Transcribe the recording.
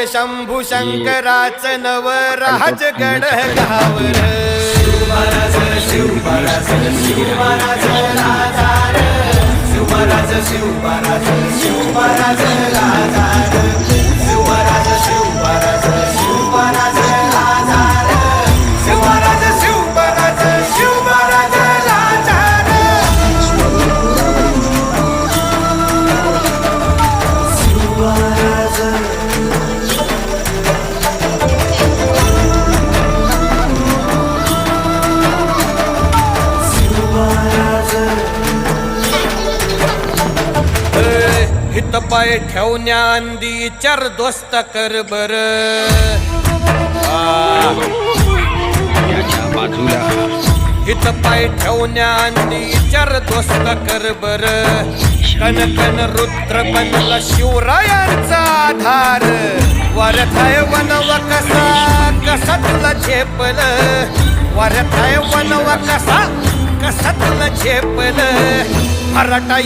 शंभू शंकराच नवराज गड गावर शिवमहाराज शिवमहाराज राजा शिवमहाराज शिवमहाराज शिवमहाराज राजा शिवमहाराज शिवमहाराज शिवमहाराज राजा शिवमहाराज शिवमहाराज शिवमहाराज राजा हित पाय ठेवण्या अंदी चार दोस्त कर बर बाजूला हित पाय ठेवण्या अंदी चार दोस्त कर बर कन कन रुद्र बनला शिवरायांचा आधार वरथाय वनव कसा कसा तुला झेपल वरथाय वनव कसा कसा तुला झेपल मराठा